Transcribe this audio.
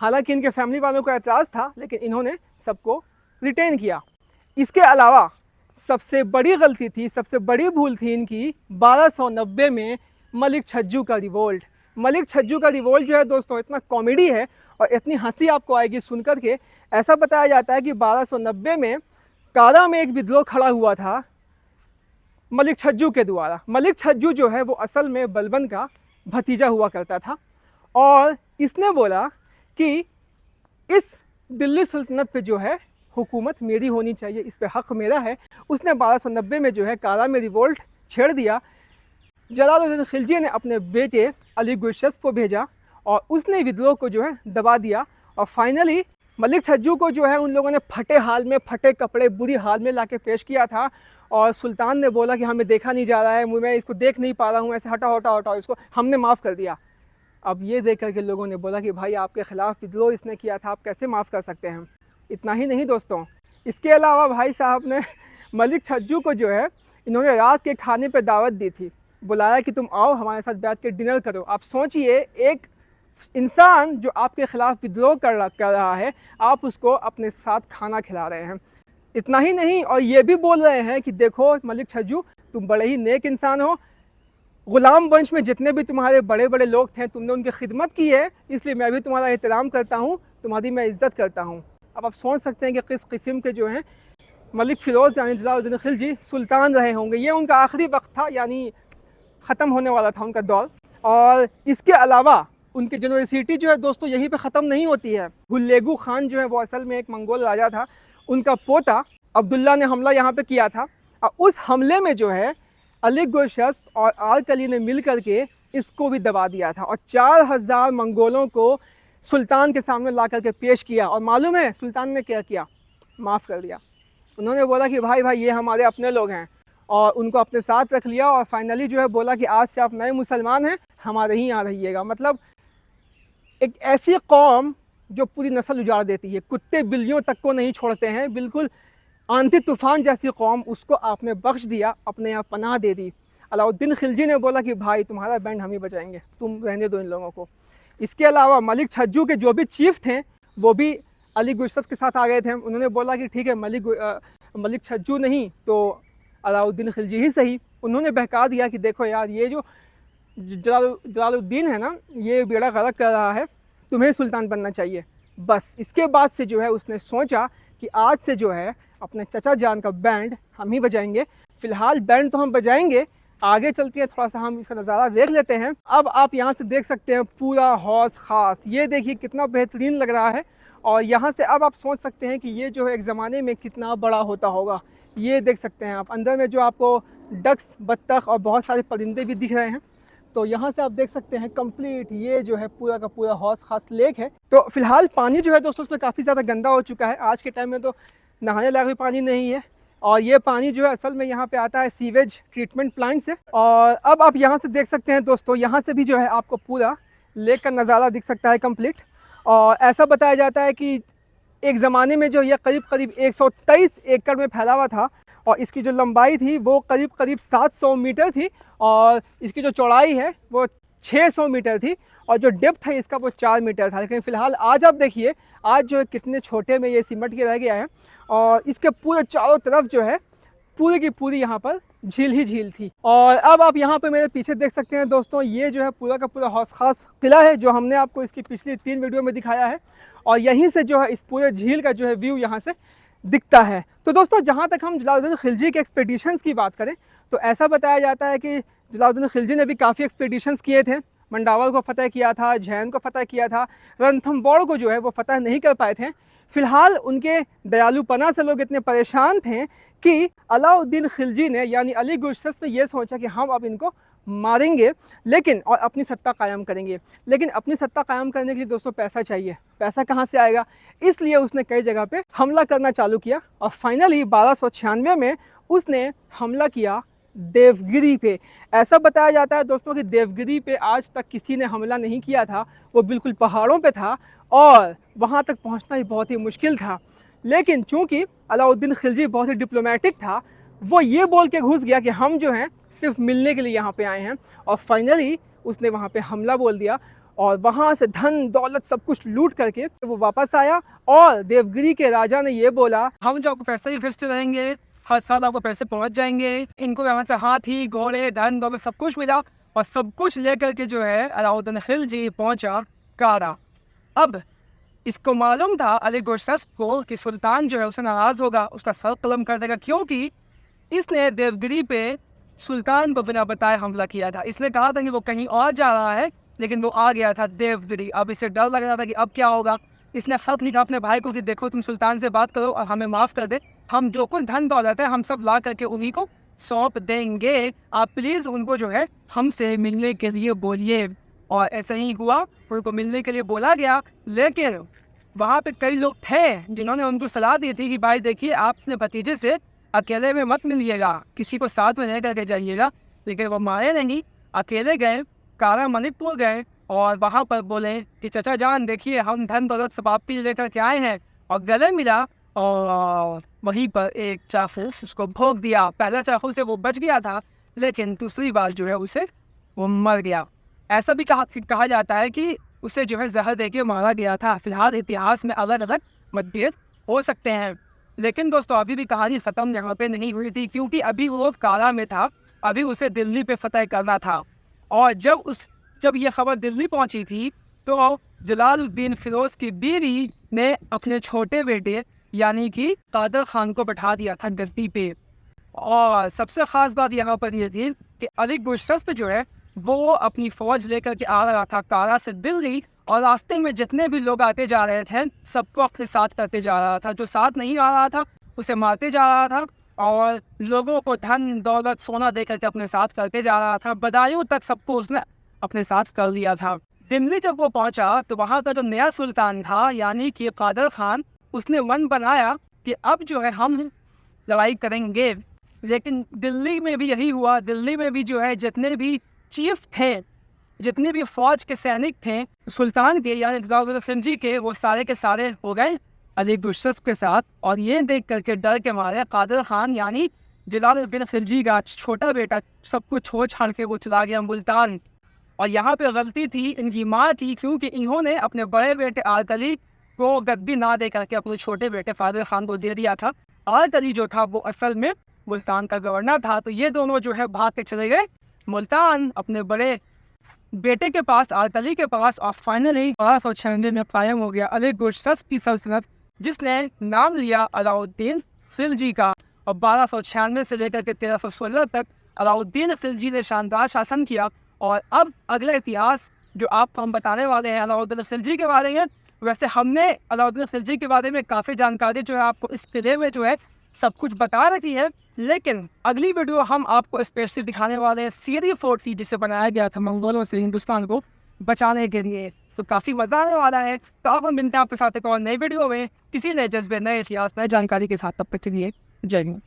हालांकि इनके फैमिली वालों को एतराज़ था, लेकिन इन्होंने सबको रिटेन किया। इसके अलावा सबसे बड़ी गलती थी, सबसे बड़ी भूल थी इनकी 1290 में मलिक छज्जू का रिवोल्ट। मलिक छज्जू का रिवोल्ट जो है दोस्तों इतना कॉमेडी है और इतनी हंसी आपको आएगी सुनकर के। ऐसा बताया जाता है कि 1290 में कारा में एक विद्रोह खड़ा हुआ था मलिक छज्जू के द्वारा। मलिक छज्जू जो है वो असल में बलबन का भतीजा हुआ करता था और इसने बोला कि इस दिल्ली सल्तनत पे जो है हुकूमत मेरी होनी चाहिए, इस पे हक़ मेरा है। उसने 1290 में जो है कारा में रिवोल्ट छेड़ दिया। जलालुद्दीन खिलजी ने अपने बेटे अली गुरशस्प को भेजा और उसने विद्रोह को जो है दबा दिया और फाइनली मलिक छज्जू को जो है उन लोगों ने फटे हाल में, फटे कपड़े, बुरी हाल में लाके पेश किया था और सुल्तान ने बोला कि हमें देखा नहीं जा रहा है, मैं इसको देख नहीं पा रहा हूँ, ऐसे हटाओ हटाओ हटाओ इसको, हमने माफ़ कर दिया। अब ये देख कर के लोगों ने बोला कि भाई आपके ख़िलाफ़ विद्रोह इसने किया था, आप कैसे माफ़ कर सकते हैं। इतना ही नहीं दोस्तों, इसके अलावा भाई साहब ने मलिक छज्जू को जो है इन्होंने रात के खाने पर दावत दी थी, बुलाया कि तुम आओ हमारे साथ बैठ के डिनर करो। आप सोचिए, एक इंसान जो आपके ख़िलाफ़ विद्रोह कर रहा है, आप उसको अपने साथ खाना खिला रहे हैं। इतना ही नहीं, और ये भी बोल रहे हैं कि देखो मलिक छज्जू तुम बड़े ही नेक इंसान हो, ग़ुलाम वंश में जितने भी तुम्हारे बड़े बड़े लोग थे तुमने उनकी खिदमत की है, इसलिए मैं भी तुम्हारा एहतराम करता हूँ, तुम्हारी मैं इज़्ज़त करता हूँ। अब आप सोच सकते हैं कि किस किस्म के जो हैं मलिक फ़िरोज़ यानी जलालुद्दीन खिलजी सुल्तान रहे होंगे। ये उनका आखिरी वक्त था, यानी ख़त्म होने वाला था उनका दौर। और इसके अलावा उनकी यूनिवर्सिटी जो है दोस्तों यहीं पे ख़त्म नहीं होती है। हुल्लेगू खान जो है वो असल में एक मंगोल राजा था, उनका पोता अब्दुल्ला ने हमला यहाँ पे किया था और उस हमले में जो है अली गुरशस्प और आरकली ने मिल कर के इसको भी दबा दिया था और 4000 मंगोलों को सुल्तान के सामने ला कर के पेश किया। और मालूम है सुल्तान ने क्या किया? माफ़ कर दिया। उन्होंने बोला कि भाई भाई ये हमारे अपने लोग हैं और उनको अपने साथ रख लिया और फाइनली जो है बोला कि आज से आप नए मुसलमान हैं, हमारे ही यहाँ रहिएगा। मतलब एक ऐसी कौम जो पूरी नस्ल उजाड़ देती है, कुत्ते बिल्लियों तक को नहीं छोड़ते हैं, बिल्कुल आंधी तूफ़ान जैसी कौम, उसको आपने बख्श दिया, अपने यहाँ पनाह दे दी। अलाउद्दीन खिलजी ने बोला कि भाई तुम्हारा बैंड हम ही बजाएंगे, तुम रहने दो इन लोगों को। इसके अलावा मलिक छज्जू के जो भी चीफ थे वो भी अली गुरशस्प के साथ आ गए थे। उन्होंने बोला कि ठीक है मलिक छज्जू नहीं तो अलाउद्दीन खिलजी ही सही। उन्होंने बहका दिया कि देखो यार ये जो जलालुद्दीन है ना, ये बेड़ा गर्क कर रहा है, तुम्हें सुल्तान बनना चाहिए। बस इसके बाद से जो है उसने सोचा कि आज से जो है अपने चचा जान का बैंड हम ही बजाएंगे। फ़िलहाल बैंड तो हम बजाएंगे, आगे चलते हैं थोड़ा सा हम इसका नज़ारा देख लेते हैं। अब आप यहाँ से देख सकते हैं पूरा हौस ख़ास, ये देखिए कितना बेहतरीन लग रहा है। और यहाँ से अब आप सोच सकते हैं कि ये जो है एक ज़माने में कितना बड़ा होता होगा। ये देख सकते हैं आप अंदर में जो आपको डक्स, बत्तख और बहुत सारे परिंदे भी दिख रहे हैं। तो यहाँ से आप देख सकते हैं कंप्लीट ये जो है पूरा का पूरा हौस खास लेक है। तो फिलहाल पानी जो है दोस्तों उसमें काफ़ी ज़्यादा गंदा हो चुका है। आज के टाइम में तो नहाने लायक भी पानी नहीं है और ये पानी जो है असल में यहाँ पे आता है सीवेज ट्रीटमेंट प्लांट से। और अब आप यहाँ से देख सकते हैं दोस्तों, यहाँ से भी जो है आपको पूरा लेक का नज़ारा दिख सकता है कंप्लीट। और ऐसा बताया जाता है कि एक ज़माने में जो ये करीब 123 एकड़ में फैला हुआ था और इसकी जो लंबाई थी वो करीब 700 मीटर थी और इसकी जो चौड़ाई है वो 600 मीटर थी और जो डेप्थ है इसका वो 4 मीटर था। लेकिन फ़िलहाल आज आप देखिए, आज जो है कितने छोटे में ये सिमट के रह गया है और इसके पूरे चारों तरफ जो है पूरी की पूरी यहाँ पर झील ही झील थी। और अब आप यहाँ पे मेरे पीछे देख सकते हैं दोस्तों, ये जो है पूरा का पूरा हौस खास किला है जो हमने आपको इसकी पिछली 3 वीडियो में दिखाया है और यहीं से जो है इस पूरे झील का जो है व्यू यहाँ से दिखता है। तो दोस्तों जहाँ तक हम जलालुद्दीन खिलजी के एक्सपेडिशंस की बात करें तो ऐसा बताया जाता है कि जलालुद्दीन खिलजी ने भी काफ़ी एक्सपेडिशंस किए थे। मंडावर को फ़तह किया था, झैन को फ़तह किया था, रणथंबोर को जो है वो फ़तह नहीं कर पाए थे। फ़िलहाल उनके दयालुपना से लोग इतने परेशान थे कि अलाउद्दीन खिलजी ने यानी अली गुरशस्प ने ये सोचा कि हम अब इनको मारेंगे लेकिन और अपनी सत्ता कायम करेंगे। लेकिन अपनी सत्ता कायम करने के लिए दोस्तों पैसा चाहिए। पैसा कहाँ से आएगा? इसलिए उसने कई जगह पे हमला करना चालू किया और फाइनली 1296 में उसने हमला किया देवगिरी पे। ऐसा बताया जाता है दोस्तों कि देवगिरी पे आज तक किसी ने हमला नहीं किया था, वो बिल्कुल पहाड़ों पे था और वहाँ तक पहुँचना ही बहुत ही मुश्किल था। लेकिन चूँकि अलाउद्दीन खिलजी बहुत ही डिप्लोमेटिक था, वो ये बोल के घुस गया कि हम जो हैं सिर्फ मिलने के लिए यहाँ पे आए हैं और फाइनली उसने वहाँ पे हमला बोल दिया और वहाँ से धन दौलत सब कुछ लूट करके वो वापस आया और देवगिरी के राजा ने ये बोला, हम जो आपको पैसे ही भेजते रहेंगे, हर साल आपको पैसे पहुँच जाएंगे। इनको वहाँ से हाथी घोड़े धन दौलत सब कुछ मिला और सब कुछ लेकर के जो है अलाउद्दीन खिलजी पहुँचा कारा। अब इसको मालूम था अली गुरशस्प को कि सुल्तान जो है उसे नाराज़ होगा, उसका सर कलम कर देगा, क्योंकि इसने देवगिरी पे सुल्तान को बिना बताए हमला किया था। इसने कहा था कि वो कहीं और जा रहा है, लेकिन वो आ गया था देवगिरी। अब इसे डर लग रहा था कि अब क्या होगा। इसने खत लिखा अपने भाई को कि देखो तुम सुल्तान से बात करो और हमें माफ़ कर दे, हम जो कुछ धन दौलत है हम सब ला करके उन्हीं को सौंप देंगे, आप प्लीज़ उनको जो है हमसे मिलने के लिए बोलिए। और ऐसा ही हुआ, उनको मिलने के लिए बोला गया। लेकिन वहाँ पे कई लोग थे जिन्होंने उनको सलाह दी थी कि भाई देखिए आप अपने भतीजे से अकेले में मत मिलिएगा, किसी को साथ में ले करके जाइएगा। लेकिन वो माने नहीं, अकेले गए, कारा मणिपुर गए और वहाँ पर बोले कि चचा जान देखिए हम धन दौलत सब आपके लिए लेकर के आए हैं। और गले मिला और वहीं पर एक चाकू उसको भोंक दिया। पहला चाकू से वो बच गया था, लेकिन दूसरी बार जो है उसे वो मर गया। ऐसा भी कहा जाता है कि उसे जो है जहर देके मारा गया था। फिलहाल इतिहास में अलग अलग मतभेद हो सकते हैं, लेकिन दोस्तों अभी भी कहानी ख़त्म यहाँ पे नहीं हुई थी, क्योंकि अभी वो कारा में था, अभी उसे दिल्ली पे फतह करना था। और जब ये खबर दिल्ली पहुँची थी तो जलालुद्दीन फिरोज़ की बीवी ने अपने छोटे बेटे यानी कि कादर खान को बैठा दिया था गद्दी पे। और सबसे ख़ास बात यहाँ पर यह थी कि अली गुरशस्प जो है वो अपनी फ़ौज लेकर के आ रहा था कारा से दिल्ली, और रास्ते में जितने भी लोग आते जा रहे थे सबको अपने साथ करते जा रहा था। जो साथ नहीं आ रहा था उसे मारते जा रहा था और लोगों को धन दौलत सोना दे करके अपने साथ करते जा रहा था। बदायूं तक सबको उसने अपने साथ कर लिया था। दिल्ली जब वो पहुंचा तो वहाँ का जो नया सुल्तान था यानी कि कादर खान, उसने मन बनाया कि अब जो है हम लड़ाई करेंगे। लेकिन दिल्ली में भी यही हुआ। दिल्ली में भी जो है जितने भी चीफ थे, जितने भी फौज के सैनिक थे सुल्तान के यानी जलालुद्दीन खिलजी के, वो सारे के सारे हो गए अली गुरशस्प के साथ। और ये देख करके डर के मारे कादर खान यानी जलालुद्दीन खिलजी का छोटा बेटा सब कुछ छोड़ छाड़ के वो चला गया मुल्तान। और यहाँ पे गलती थी इनकी माँ की, क्योंकि इन्होंने अपने बड़े बेटे आरकली को गद्दी ना दे करके अपने छोटे बेटे फादर खान को दे दिया था। आरकली जो था वो असल में मुल्तान का गवर्नर था। तो ये दोनों जो है भाग के चले गए मुल्तान अपने बड़े बेटे के पास, आरकली के पास। और फाइनली 1296 में कायम हो गया अली गुरशस्प की सल्तनत, जिसने नाम लिया अलाउद्दीन खिलजी का। और 1296 से लेकर के 1316 तक अलाउद्दीन खिलजी ने शानदार शासन किया। और अब अगला इतिहास जो आपको हम बताने वाले हैं अलाउद्दीन खिलजी के बारे में। वैसे हमने अलाउद्दीन खिलजी के बारे में काफ़ी जानकारी जो है आपको इस किले में जो है सब कुछ बता रखी है, लेकिन अगली वीडियो हम आपको स्पेशली दिखाने वाले हैं सीरी फोर्ट की, जिसे बनाया गया था मंगोलों से हिंदुस्तान को बचाने के लिए। तो काफ़ी मज़ा आने वाला है। तो अब हम मिलते हैं आपके साथ एक और नई वीडियो में किसी नए जज्बे, नए इतिहास, नए जानकारी के साथ। तब तक के लिए जय हिंद।